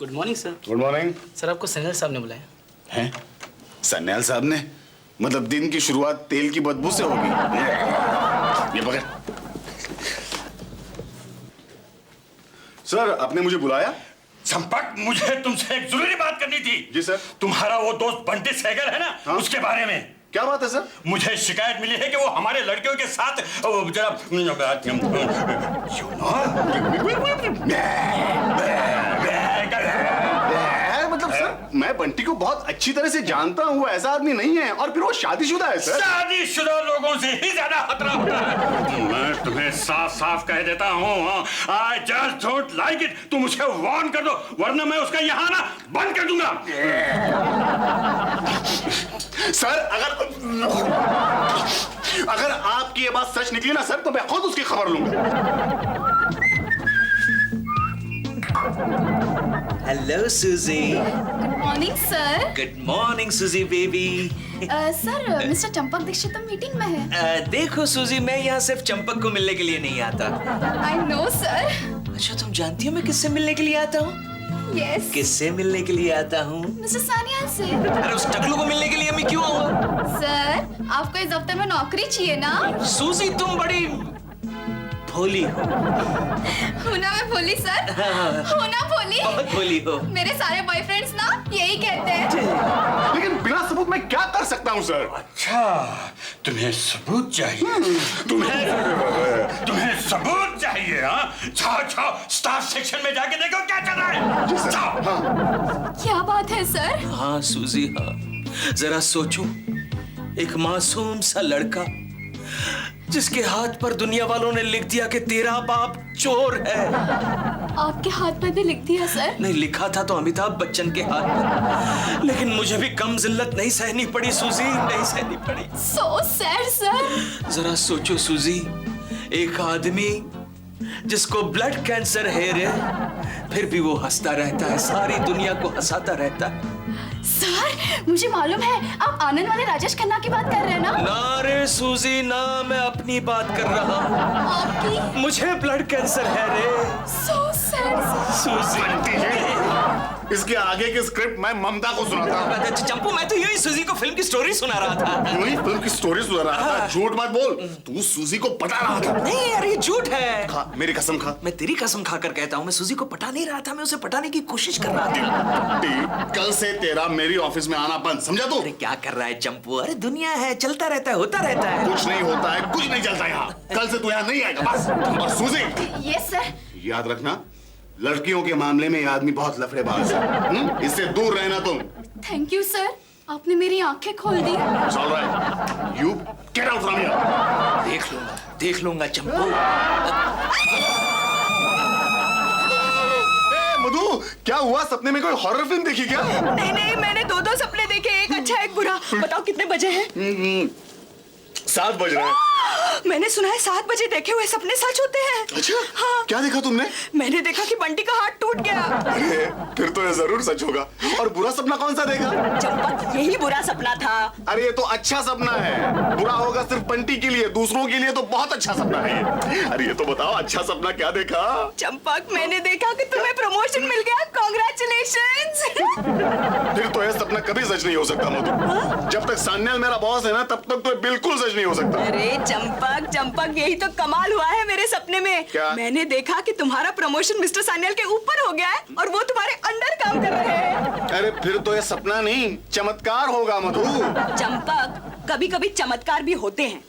Good morning sir. Good morning. Sir आपको सन्याल साहब ने बुलाया हैं? सन्याल साहब ने? मतलब दिन की शुरुआत तेल की बदबू से होगी। ये पकड़। सर आपने मुझे बुलाया? चंपक, मुझे तुमसे एक जरूरी बात करनी थी। जी सर। तुम्हारा वो दोस्त बंटी सहगल है ना, हाँ? उसके बारे में क्या बात है सर? मुझे शिकायत मिली है कि वो हमारे लड़कियों के साथ जरा मतलब सर मैं बंटी को बहुत अच्छी तरह से जानता हूँ, ऐसा आदमी नहीं है। और फिर वो शादीशुदा है सर। शादीशुदा लोगों से ही ज्यादा खतरा होता है। मैं तुम्हें साफ साफ कह देता हूँ, I just don't like it. तुम उसे वार्न कर दो, वरना मैं उसका यहाँ ना बंद कर दूंगा। सर अगर आपकी ये बात सच निकली ना सर, तो मैं खुद उसकी खबर लूंगा। Hello Suzy. Good morning sir. Good morning Suzy baby. Sir mister Champak Dixit तो मीटिंग में है। देखो सूजी, मैं यहाँ सिर्फ चंपक को मिलने के लिए नहीं आता। I know sir. अच्छा, तुम जानती हो मैं किससे मिलने के लिए आता हूँ? यस। किससे मिलने के लिए आता हूँ? मिस्टर सानियाल से। अरे उस टकलू को मिलने के लिए मैं क्यों आऊँगा? सर आपको इस दफ्तर में नौकरी चाहिए ना? सूजी तुम बड़ी भोली हो। होना मैं भोली सर? होना भोली? बहुत भोली हो। मेरे सारे बॉयफ्रेंड्स ना यही कहते हैं। लेकिन बिना सबूत मैं क्या कर सकता हूँ सर? अच्छा, तुम्हें सबूत चाहिए? तुम्हें सबूत चाहिए? हाँ, जाओ जाओ स्टाफ सेक्शन में जाके देखो क्या चल रहा है। जाओ। क्या बात है सर? हाँ सूजी, हाँ। जरा सोचो, एक मासूम सा लड़का जिसके हाथ पर दुनिया वालों ने लिख दिया कि तेरा बाप चोर है। आपके हाथ पर भी लिख दिया सर? नहीं, लिखा था तो अमिताभ बच्चन के हाथ पर, लेकिन मुझे भी कम जिल्लत नहीं सहनी पड़ी सूजी, नहीं सहनी पड़ी। So sad sir. जरा सोचो सूजी, एक आदमी जिसको ब्लड कैंसर है रे, फिर भी वो हंसता रहता है, सारी दुनिया को हंसाता रहता है। सर मुझे मालूम है आप आनंद वाले राजेश खन्ना की बात कर रहे हैं ना? ना रे सूजी ना, मैं अपनी बात कर रहा हूँ। आपकी? मुझे ब्लड कैंसर है रे। सो सैड सूजी। इसके आगे की स्क्रिप्ट मैं ममता को सुनाता हूँ। चंपू, मैं तो यही सूजी को फिल्म की स्टोरी सुना रहा था। नहीं, फिल्म की स्टोरी सुना रहा था। झूठ मत बोल, तू सूजी को पटा रहा था। नहीं यार, ये झूठ है। खा, मेरी कसम खा। मैं तेरी कसम खाकर कहता हूँ, मैं सूजी को पटा नहीं रहा था, मैं उसे पटाने की कोशिश कर रहा था। कल से तेरा मेरी ऑफिस में आना बंद, समझा तू? अरे क्या कर रहा है चंपू? अरे दुनिया है, चलता रहता है, होता रहता है। कुछ नहीं होता है, कुछ नहीं चलता यहाँ। कल से तू यहाँ नहीं आएगा बस। और सूजी, यस सर। याद रखना, लड़कियों के मामले में ये आदमी बहुत लफड़ेबाज है। इससे दूर रहना तुम। थैंक यू सर, आपने मेरी आंखें खोल दी। All right. You get out from here. देख लूंगा चंपू। मधु, क्या हुआ? सपने में कोई हॉरर फिल्म देखी क्या? नहीं नहीं, मैंने दो सपने देखे, एक अच्छा एक बुरा। बताओ कितने बजे हैं? 7 बज रहे हैं। मैंने सुना है 7 बजे देखे हुए सपने सच होते हैं। अच्छा? हाँ। क्या देखा तुमने? मैंने देखा कि बंटी का हाथ टूट गया। अरे फिर तो ये जरूर सच होगा। और बुरा सपना कौन सा देखा? चंपक, यही बुरा सपना था। अरे ये तो अच्छा सपना है। बुरा होगा सिर्फ बंटी के लिए, दूसरों के लिए तो बहुत अच्छा सपना है। अरे ये तो बताओ, अच्छा सपना क्या देखा? चंपक, मैंने देखा कि तुम्हें प्रमोशन मिल गया। कांग्रेचुलेशंस। फिर तो यह सपना कभी सच नहीं हो सकता मधु। जब तक सान्याल मेरा बॉस है ना, तब तक तो बिल्कुल सच नहीं हो सकता। अरे चंपक चंपक, यही तो कमाल हुआ है मेरे सपने में। क्या? मैंने देखा कि तुम्हारा प्रमोशन मिस्टर सान्याल के ऊपर हो गया है और वो तुम्हारे अंडर काम कर रहे हैं। अरे फिर तो यह सपना नहीं, चमत्कार होगा मधु। चंपक, कभी कभी चमत्कार भी होते हैं।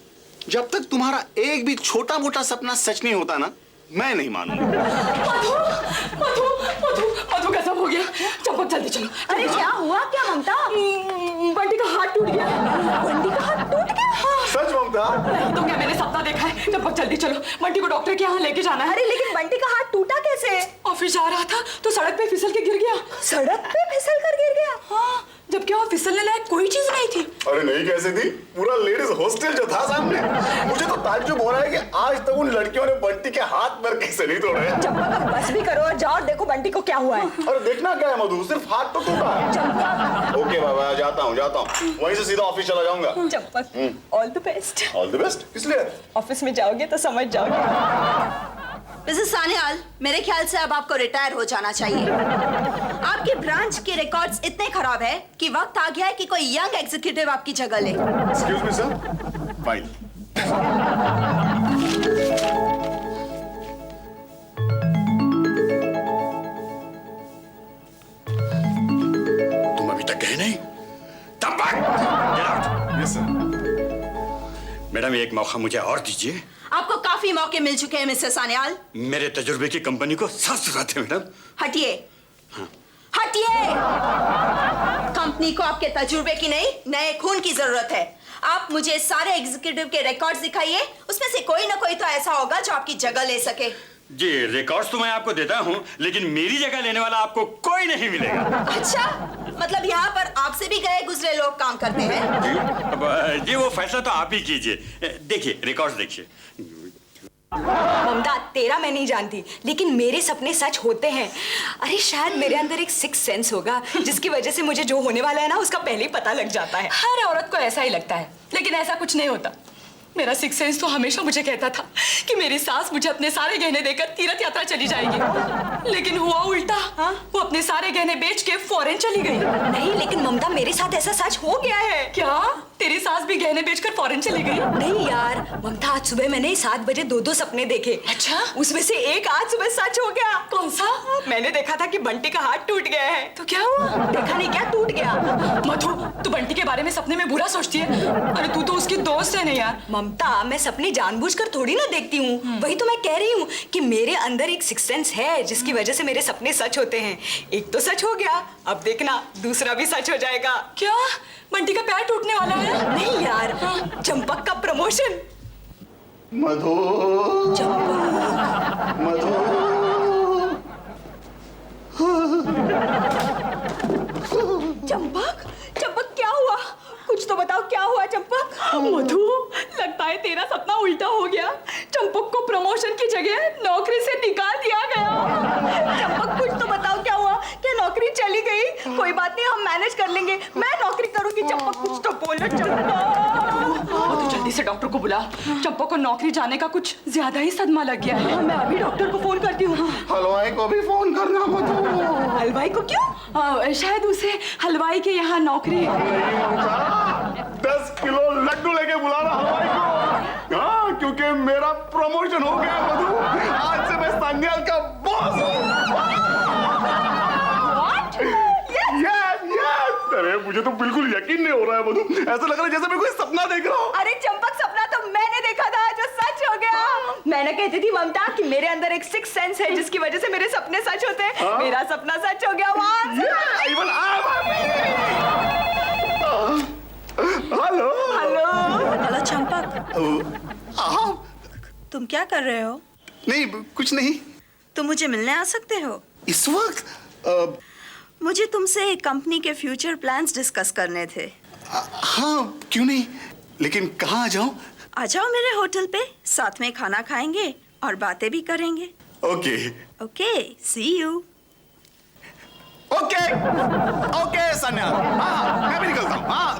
जब तक तुम्हारा एक भी छोटा मोटा सपना सच नहीं होता ना, मैं नहीं मानूंगा। मधु मधु मधु मधु, गजब हो गया। चंपक जल्दी चलो। अरे क्या हुआ? क्या ममता? बंटी का हाथ टूट गया। बंटी का हाथ टूट गया? हाँ। सच ममता? नहीं तो क्या, मैंने सपना देखा है। चंपक जल्दी चलो, बंटी को डॉक्टर के यहाँ लेके जाना है। अरे लेकिन बंटी का हाथ टूटा कैसे? ऑफिस जा रहा था तो सड़क पे फिसल के गिर गया। सड़क पे फिसल कर गिर गया? हाँ, जबकि वहाँ फिसलने लायक कोई चीज नहीं थी। अरे नहीं कैसे थी? पूरा लेडीज हॉस्टल जो था सामने। मुझे तो ताज्जुब हो रहा है कि आज तक उन लड़कियों ने बंटी के हाथ पर कैसे नहीं तोड़े। चंपक, अब बस भी करो और जाओ और देखो बंटी को क्या हुआ है। अरे देखना क्या है मधु, सिर्फ हाथ तो टूटा है। ओके बाबा, जाता हूँ वहीं से सीधा ऑफिस चला जाऊंगा। Champak, all the best. All the best? इसलिए ऑफिस में जाओगे तो समझ जाओगे। मिसेस सान्याल, मेरे ख्याल से अब आपको रिटायर हो जाना चाहिए। आपकी ब्रांच के रिकॉर्ड्स इतने खराब है कि वक्त आ गया है कि कोई यंग एग्जीक्यूटिव आपकी जगह ले। Excuse me sir, file. तुम अभी तक गए नहीं? तब तक यस सर। मैडम, एक मौका मुझे और दीजिए। आपको काफी मौके मिल चुके हैं मिस्टर सान्याल। मेरे तजुर्बे की कंपनी को साफ सुथराते मैडम। हटिए, हटिए। कंपनी को आपके तजुर्बे की नहीं, नए खून की जरूरत है। आप मुझे सारे एग्जीक्यूटिव के रिकॉर्ड्स दिखाइए, उसमें से कोई ना कोई तो ऐसा होगा जो आपकी जगह ले सके। जी, रिकॉर्ड्स तो मैं आपको देता हूँ, लेकिन मेरी जगह लेने वाला आपको कोई नहीं मिलेगा। अच्छा, मतलब यहाँ पर आपसे भी गए गुजरे लोग काम करते हैं? जी, वो फैसला तो आप ही कीजिए। देखिए, रिकॉर्ड्स देखिए। ममता, तेरा मैं नहीं जानती, लेकिन मेरे सपने सच होते हैं। अरे शायद मेरे अंदर एक सिक्स सेंस होगा, जिसकी वजह से मुझे जो होने वाला है ना, उसका पहले ही पता लग जाता है। हर औरत को ऐसा ही लगता है, लेकिन ऐसा कुछ नहीं होता। मेरा सिक्स सेंस तो हमेशा मुझे कहता था कि मेरी सास मुझे अपने सारे गहने देकर तीर्थ यात्रा चली जाएगी, लेकिन हुआ उल्टा। वो अपने सारे गहने बेच के फॉरेन चली गई। नहीं, लेकिन ममता, मेरे साथ ऐसा सच हो गया है। क्या तेरी सास भी गहने बेचकर फॉरेन चली गई? नहीं यार ममता, आज सुबह मैंने 7 बजे 2 सपने देखे। अच्छा? उसमें से एक आज सुबह सच हो गया। कौन सा? मैंने देखा था कि बंटी का हाथ टूट गया है। तो क्या हुआ? देखा नहीं क्या, टूट गया। मधु, तू बंटी के बारे में सपने में बुरा सोचती है। अरे तू तो उसकी दोस्त है ना यार। ममता, मैं सपने जानबूझकर थोड़ी ना देखती हूँ। वही तो मैं कह रही हूँ कि मेरे अंदर एक सिक्स सेंस है, जिसकी वजह से मेरे सपने सच होते हैं। एक तो सच हो गया, अब देखना दूसरा भी सच हो जाएगा। क्या बंटी का पैर टूटने वाला है? नहीं यार, चंपक का प्रमोशन। मधु, मधु। चंपक, चंपक क्या हुआ? कुछ तो बताओ, क्या हुआ चंपक? मधु, लगता है तेरा सपना उल्टा हो गया। चंपक को प्रमोशन की जगह नौकरी से निकाल दिया गया। चंपक, कुछ तो बताओ, क्या हुआ? क्या नौकरी चली गई? कोई बात नहीं, हम मैनेज कर लेंगे। मैं नौकरी करूंगी। चंपक, कुछ तो बोलो चंपक। मधु, जल्दी से डॉक्टर को बुला। चंपक को नौकरी जाने का कुछ ज्यादा ही सदमा लग गया है। मैं अभी डॉक्टर को फोन करती हूँ। हलवाई को भी फोन करना मधु। हलवाई को क्यों? शायद उसे हलवाई के यहाँ नौकरी। 10 किलो लड्डू लेके बुलाना हलवाई को। हाँ, क्योंकि मेरा प्रमोशन हो गया मधु। आज से मैं सान्याल का बॉस हूँ। अरे मुझे तो बिल्कुल यकीन नहीं हो रहा है मधु। ऐसा लग रहा है जैसे मैं कोई सपना देख रहा हूँ। अरे चंपक, सपना तो मैंने देखा था जो सच हो गया। मैंने कहती थी ममता कि मेरे अंदर एक सिक्स सेंस है, जिसकी वजह से मेरे सपने सच होते हैं। मेरा सपना सच हो गया। हेलो हेलो हेलो चंपक, तुम क्या कर रहे हो? नहीं, कुछ नहीं। तुम मुझे मिलने आ सकते हो? इस वक्त मुझे तुमसे कंपनी के फ्यूचर प्लान्स डिस्कस करने थे। हाँ, क्यों नहीं, लेकिन कहाँ आ जाऊं? आ जाओ मेरे होटल पे, साथ में खाना खाएंगे और बातें भी करेंगे। Okay okay, see you. Okay okay Sanya, हाँ मैं भी निकलता हूँ। हाँ,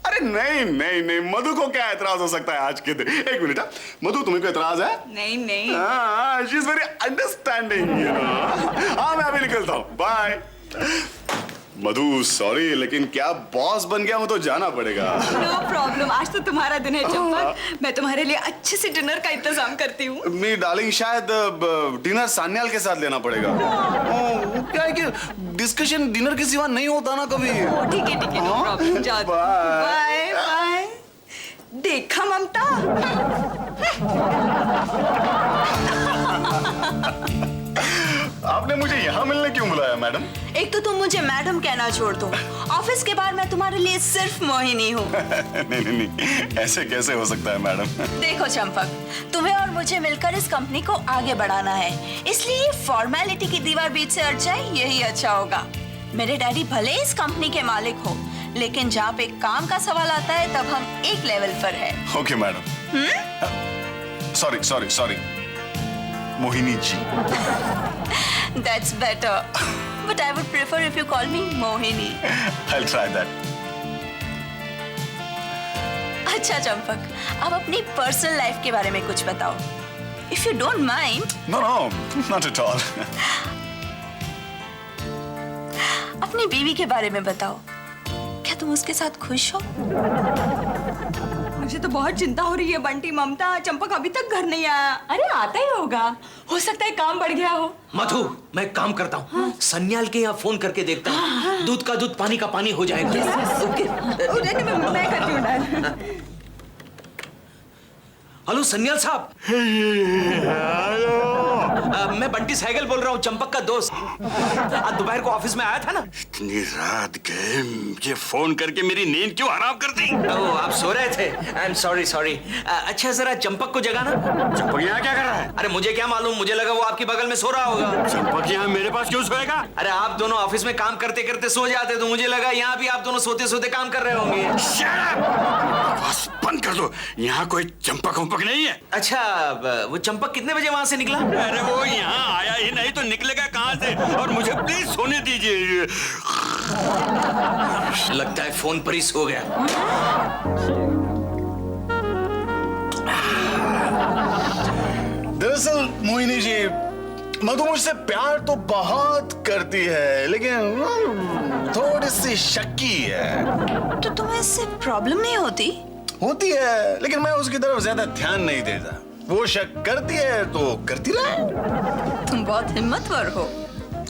अरे नहीं नहीं नहीं, मधु को क्या एतराज हो सकता है आज के दिन। एक मिनट, मधु तुम्हें कोई एतराज है? नहीं नहीं। हाँ, she is very understanding, you know. हाँ, मैं अभी निकलता हूँ, बाय। मधु सॉरी, लेकिन क्या बॉस बन गया हूँ तो जाना पड़ेगा। नो प्रॉब्लम, आज तो तुम्हारा दिन है चंपक। मैं तुम्हारे लिए अच्छे से डिनर का इंतजाम करती हूँ। मेरी डार्लिंग, शायद डिनर सान्याल के साथ लेना पड़ेगा। क्या है कि डिस्कशन डिनर के सिवा नहीं होता ना कभी। ठीक है, नो प्रॉब्लम, जाओ। Bye bye. देखा ममता, आपने मुझे यहाँ मिलने क्यों बुलाया मैडम? एक तो तुम मुझे मैडम कहना छोड़ दो। ऑफिस के बाहर मैं तुम्हारे लिए सिर्फ मोहिनी हूँ। नहीं नहीं नहीं, ऐसे कैसे हो सकता है मैडम? देखो चंपक, तुम्हें और मुझे मिलकर इस कंपनी को आगे बढ़ाना है, इसलिए फॉर्मेलिटी की दीवार बीच से हट जाए, यही अच्छा होगा। मेरे डैडी भले इस कंपनी के मालिक हो, लेकिन जहाँ पे काम का सवाल आता है तब हम एक लेवल पर है। Okay madam. Sorry sorry sorry, Mohini ji. That's better, but I would prefer if you call me Mohini. I'll try that. अच्छा चंपक, अब अपनी पर्सनल लाइफ के बारे में कुछ बताओ, if you don't mind। No, no, not at all. अपनी बीवी के बारे में बताओ, क्या तुम उसके साथ खुश हो? मुझे तो बहुत चिंता हो रही है बंटी। ममता, चंपक अभी तक घर नहीं आया। अरे आता ही होगा, हो सकता है काम बढ़ गया हो। मधु, मैं एक काम करता हूँ, सन्याल के यहाँ फोन करके देखता हूँ। दूध का दूध, पानी का पानी हो जाएगा। मैं करती हूँ डायल। हेलो सन्याल साहब। मैं बंटी सहगल बोल रहा हूँ, चंपक का दोस्त। आज दोपहर को ऑफिस में आया था ना? इतनी रात गए, मुझे फोन करके मेरी नींद क्यों हराम कर दी? ओह, आप सो रहे थे। I am sorry sorry. अच्छा जरा चंपक को जगाना। चंपक यहाँ क्या कर रहा है? अरे मुझे क्या मालूम, मुझे लगा वो आपकी बगल में सो रहा होगा। चंपक यहाँ मेरे पास क्यों सोएगा? अरे आप दोनों ऑफिस में काम करते करते सो जाते, तो मुझे लगा यहाँ भी आप दोनों सोते सोते काम कर रहे होंगे। Shut up! बस बंद कर दो, यहाँ कोई चंपक वंपक नहीं है। अच्छा, वो चंपक कितने बजे वहां से निकला? अरे वो यहाँ आया ही नहीं तो निकलेगा कहाँ से? और मुझे प्लीज सोने दीजिए। लगता है फोन पर ही सो गया। दरअसल मोहिनी जी, मधु मुझसे प्यार तो बहुत करती है, लेकिन थोड़ी सी शक्की है। तो तुम्हें इससे प्रॉब्लम नहीं होती? होती है, लेकिन मैं उसकी तरफ ज्यादा ध्यान नहीं देता। वो शक करती है तो करती रहे। तुम बहुत हिम्मतवर हो।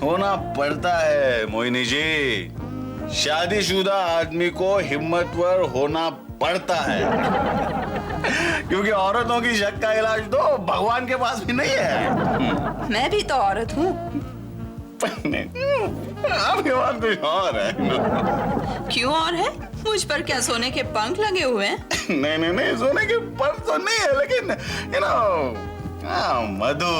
होना पड़ता है मोहिनी जी, शादीशुदा आदमी को हिम्मतवर होना पड़ता है। क्योंकि औरतों की शक का इलाज तो भगवान के पास भी नहीं है। मैं भी तो औरत हूँ। आपके पास कुछ और है। क्यों और है? मुझ पर क्या सोने के पंख लगे हुए हैं? नहीं, सोने के पर तो नहीं है, लेकिन यू नो मधु।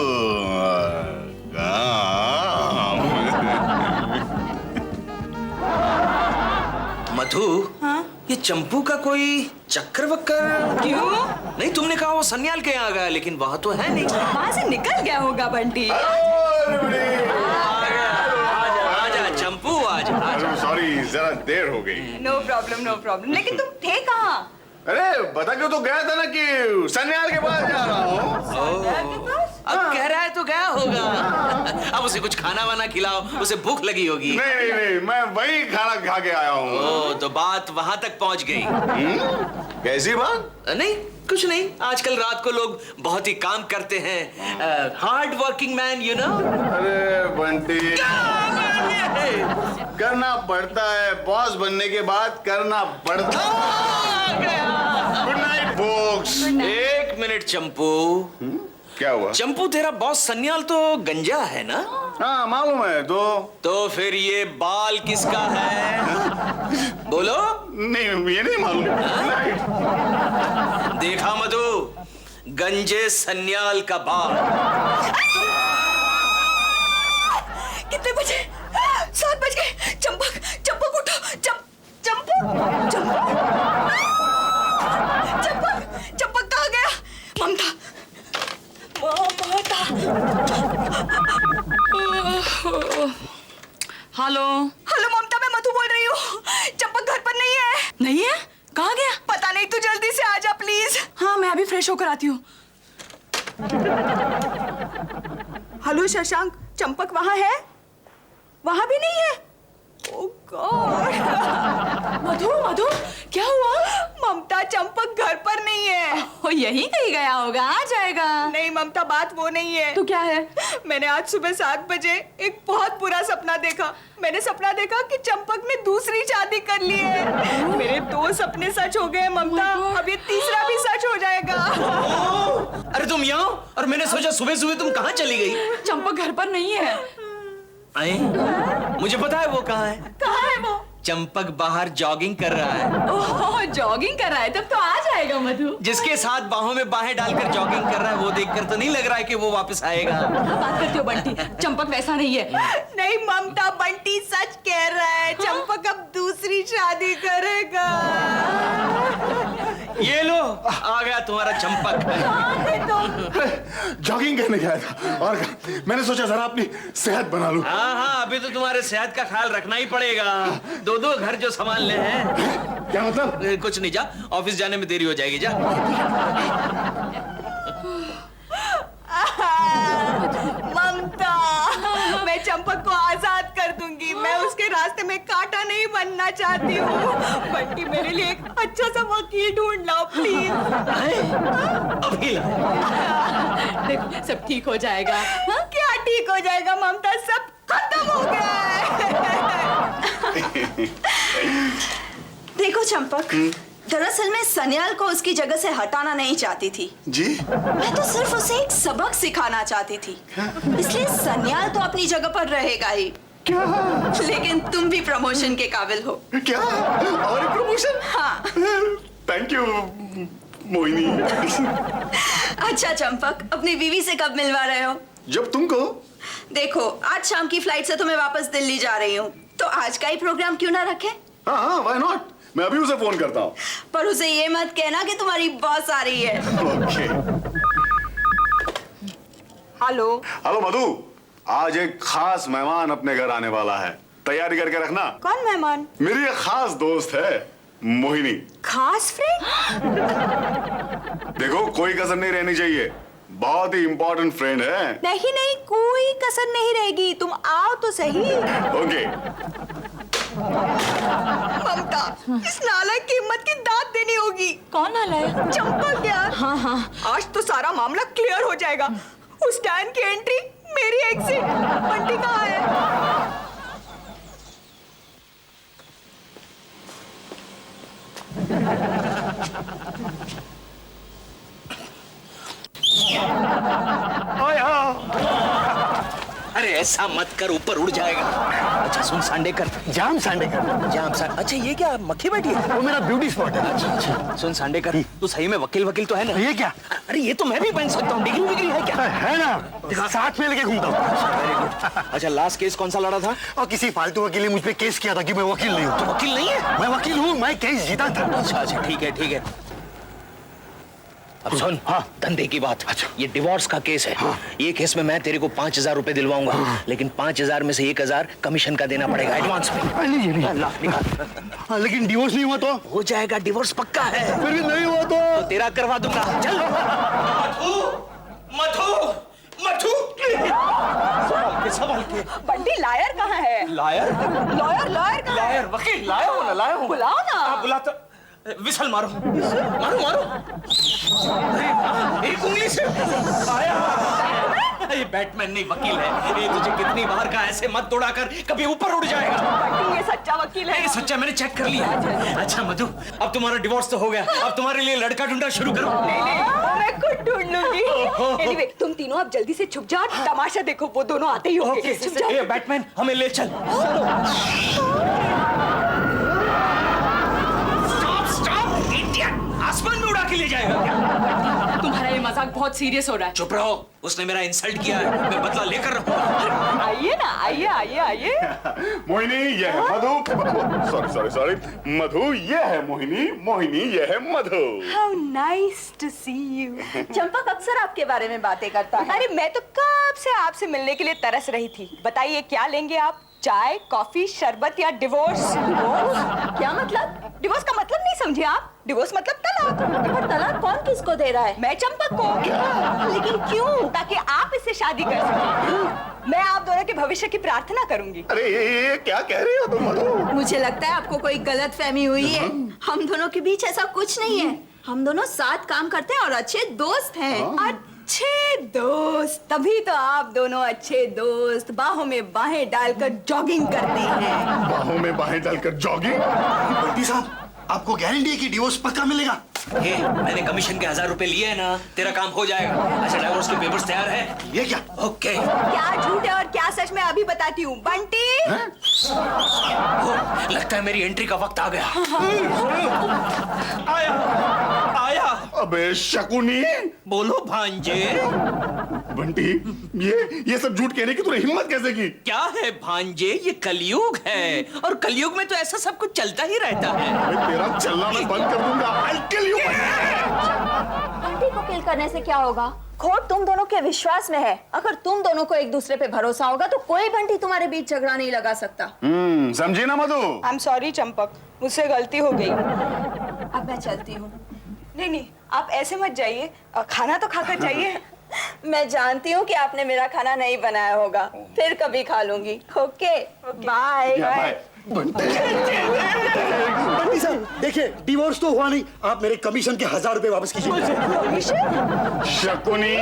मधु, हाँ? ये चंपू का कोई चक्कर वक्कर? क्यों? नहीं, तुमने कहा वो सन्याल के यहाँ गया, लेकिन वहां तो है नहीं। वहां से निकल गया होगा बंटी। आजा चंपू, आजा। सॉरी, जरा देर हो गई। No problem no problem. लेकिन तुम थे कहाँ? अरे बता क्यों तो गया था ना कि सन्याल के पास जा रहा हूँ। अब कह रहा है तो गया होगा। अब उसे कुछ खाना वाना खिलाओ, उसे भूख लगी होगी। नहीं, मैं वही खाना खा के आया हूँ। ओ, तो बात वहां तक पहुंच गई। कैसी बात? नहीं, कुछ नहीं। आजकल रात को लोग बहुत ही काम करते हैं। Hard working man, you know. अरे बंटी, करना पड़ता है। बॉस बनने के बाद करना पड़ता है। Good night folks. एक मिनट चंपू। क्या हुआ? चंपू, तेरा बॉस सन्याल तो गंजा है ना? हाँ मालूम है। तो फिर ये बाल किसका है? बोलो। नहीं, ये नहीं मालूम। देखा मधु, गंजे सन्याल का बाल। कितने बजे? 7 बज गए। चंपक उठो। चंपक कहाँ गया? ममता। हेलो ममता, मैं मधु बोल रही हूँ। चंपक घर पर नहीं है। नहीं है? कहाँ गया? पता नहीं, तू जल्दी से आ जा प्लीज। हाँ, मैं अभी फ्रेश होकर आती हूँ। हेलो शशांक, चंपक वहाँ है? वहाँ भी नहीं है। ओह गॉड। मधु, क्या हुआ? ममता, चंपक घर पर नहीं है। वो यहीं कहीं गया होगा, आ जाएगा। नहीं ममता, बात वो नहीं है। तो क्या है? मैंने आज सुबह 7 बजे एक बहुत बुरा सपना देखा। मैंने सपना देखा कि चंपक ने दूसरी शादी कर ली है। मेरे 2 सपने सच हो गए ममता, अब ये तीसरा भी सच हो जाएगा। अरे तुम यहाँ? और मैंने सोचा सुबह सुबह तुम कहाँ चली गई? चंपक घर पर नहीं है। मुझे पता है वो कहाँ है। कहाँ है वो? चंपक बाहर जॉगिंग कर रहा है। ओह, जॉगिंग कर रहा है, तब तो आ जाएगा मधु। जिसके साथ बाहों में बाहें डालकर जॉगिंग कर रहा है, वो देखकर तो नहीं लग रहा है कि वो वापस आएगा। बात करती हो बंटी, चंपक वैसा नहीं है। नहीं ममता, बंटी सच कह रहा है। चंपक अब दूसरी शादी करेगा। ये लो, आ गया तुम्हारा चंपक। जॉगिंग करने गया था और मैंने सोचा जरा अपनी सेहत बना लूं। हाँ, अभी तो तुम्हारे सेहत का ख्याल रखना ही पड़ेगा। 2 घर जो संभालने हैं। क्या मतलब? कुछ नहीं, जा, ऑफिस जाने में देरी हो जाएगी, जा। ममता, मैं चंपक को आजाद कर दूंगी। मैं उसके रास्ते में कांटा नहीं बनना चाहती हूँ। बंटी मेरे लिए एक अच्छा सा वकील ढूंढ लाओ प्लीज। अभी ला। देखो सब ठीक हो जाएगा। हाँ? क्या ठीक हो जाएगा ममता, सब खत्म हो गया है। देखो चंपक, दरअसल मैं सन्याल को उसकी जगह से हटाना नहीं चाहती थी जी? मैं तो सिर्फ उसे एक सबक सिखाना चाहती थी। इसलिए सन्याल तो अपनी जगह पर रहेगा ही। क्या? लेकिन तुम भी प्रमोशन के काबिल हो। क्या? और एक प्रमोशन? हाँ। Thank you Mohini. अच्छा चंपक, अपनी बीवी से कब मिलवा रहे हो? जब तुम कहो। देखो, आज शाम की फ्लाइट से तो मैं वापस दिल्ली जा रही हूँ, तो आज का ही प्रोग्राम क्यों ना रखें? हाँ, व्हाई नॉट? मैं अभी उसे फोन करता हूँ। पर उसे ये मत कहना कि तुम्हारी बॉस आ रही है। ओके। हेलो। हेलो मधु, आज एक खास मेहमान अपने घर आने वाला है, तैयारी करके रखना। कौन मेहमान? मेरी एक खास दोस्त है मोहिनी। खास फ्रेंड? देखो, कोई कसर नहीं रहनी चाहिए, बहुत ही इंपॉर्टेंट फ्रेंड है। नहीं नहीं, कोई कसर नहीं रहेगी, तुम आओ तो सही। ओके। ममता, इस नालायक की हिम्मत की दाद देनी होगी। कौन नालायक? चंपक यार। हाँ हाँ। आज तो सारा मामला क्लियर हो जाएगा। उस डैन की एंट्री, मेरी एग्जिट। बंटी कहाँ है? अरे ऐसा मत कर, ऊपर उड़ जाएगा। अच्छा सुन सांडेकर, जाम सांडेकर। जाम सा। अच्छा ये क्या मक्खी बैठी है? वो मेरा ब्यूटी स्पॉट है। अच्छा सुन सांडेकर, तू सही में वकील तो है ना? ये क्या? अरे ये तो मैं भी पहन सकता हूँ। डिग्री विग्री है क्या? है ना, साथ में लेके घूमता हूँ। Very good. अच्छा लास्ट केस कौन सा लड़ा था? और किसी फालतू वकील ने मुझ पे केस किया था कि मैं वकील नहीं हूँ। तो वकील नहीं है? मैं वकील हूँ, मैं केस जीता था। अच्छा अच्छा ठीक है ठीक है। अब सुन, हाँ। धंधे की बात। अच्छा। ये डिवोर्स का केस है। हाँ। ये केस में मैं तेरे को 5,000 रुपए दिलवाऊंगा, लेकिन 5,000 में से 1,000 कमीशन का देना पड़ेगा एडवांस में। नहीं। ला, निकाल। हाँ, लेकिन डिवोर्स नहीं हुआ तो? हो जाएगा, डिवोर्स पक्का है। फिर भी नहीं हुआ तो? तेरा करवा दूंगा। चल। मधु, मधु, संभाल के। बंटी लायर कहाँ है? लायर? लॉयर कहाँ है? लायर, वकील लाया हूँ ना, लाया हूँ। बुलाओ ना। हाँ, बुलाता। विसल मारो, मारो मारो। एक उंगली से आया। ये बैटमैन नहीं, वकील है। ये तुझे कितनी बार का ऐसे मत दौड़ा कर, कभी ऊपर उड़ जाएगा। बंटी ये सच्चा वकील है। ये सच्चा, मैंने चेक कर लिया। अच्छा मधु, अब तुम्हारा डिवोर्स तो हो गया, अब तुम्हारे लिए लड़का ढूंढना शुरू करो। नहीं, मैं खुद ढूंढ लूंगी। Anyway, तुम तीनों अब जल्दी से छुप जाओ, तमाशा देखो, वो दोनों आते ही होंगे। छुप जाओ। ये बैटमैन हमें ले चल। आसमान में उड़ा के ले जाएगा क्या? तुम्हारा ये मजाक बहुत सीरियस हो रहा है। चुप रहो, उसने मेरा इंसल्ट किया है, मैं बदला लेकर रहूंगा। आइए ना, आइए। मोहिनी ये है मधु। सॉरी मधु ये है मोहिनी ये है मधु। How nice to see you. Champak अक्सर आपके बारे में बातें करता है। अरे मैं तो कब से आपसे मिलने के लिए तरस रही थी। बताइए क्या लेंगे आप? चाय, कॉफी, शरबत या डिवोर्स? क्या मतलब? डिवोर्स का मतलब नहीं समझे आप? डिवोर्स मतलब तलाक। पर तलाक कौन किसको दे रहा है? मैं चंपक को। लेकिन क्यों? ताकि आप इससे शादी कर सकें। मैं आप दोनों के भविष्य की प्रार्थना करूंगी। अरे ये क्या कह रही हो तुम मधु? मुझे लगता है आपको कोई गलतफहमी हुई है। हम दोनों के बीच ऐसा कुछ नहीं है। हम दोनों साथ काम करते हैं और अच्छे दोस्त हैं। अच्छे दोस्त, तभी तो आप दोनों अच्छे दोस्त बाहों में बाहें डालकर जॉगिंग करते हैं। बाहों में बाहें डालकर जॉगिंग? बंटी साहब, आपको गारंटी है कि डिवोर्स पक्का मिलेगा? मैंने कमीशन के 1,000 रुपए लिए है ना, तेरा काम हो जाएगा। अच्छा डिवोर्स के पेपर्स तैयार है? ये क्या? ओके। क्या झूठ है और क्या सच मैं अभी बताती हूँ। बंटी, लगता है मेरी एंट्री का वक्त आ गया। आया। अबे शकुनी। बोलो भांजे। बंटी ये सब झूठ कहने की तूने हिम्मत कैसे की? क्या है भांजे, ये कलयुग है, और कलयुग में तो ऐसा सब कुछ चलता ही रहता है। मैं तेरा चलना मैं बंद कर दूंगा। I'll kill you. बंटी को किल करने से क्या होगा? खोट तुम दोनों के विश्वास में है। अगर तुम दोनों को एक दूसरे पे भरोसा होगा तो कोई बंटी तुम्हारे बीच झगड़ा नहीं लगा सकता। समझी ना मधु? आई एम सॉरी चंपक, मुझसे गलती हो गई। अब मैं चलती हूँ। नहीं, आप ऐसे मत जाइए, खाना तो खाकर जाइए। मैं जानती हूँ कि आपने मेरा खाना नहीं बनाया होगा, फिर कभी खा लूंगी। Okay bye. बाय बंटी साहब देखिए, डिवोर्स तो हुआ नहीं, आप मेरे कमीशन के 1000 रुपए वापस कीजिए। शकुनी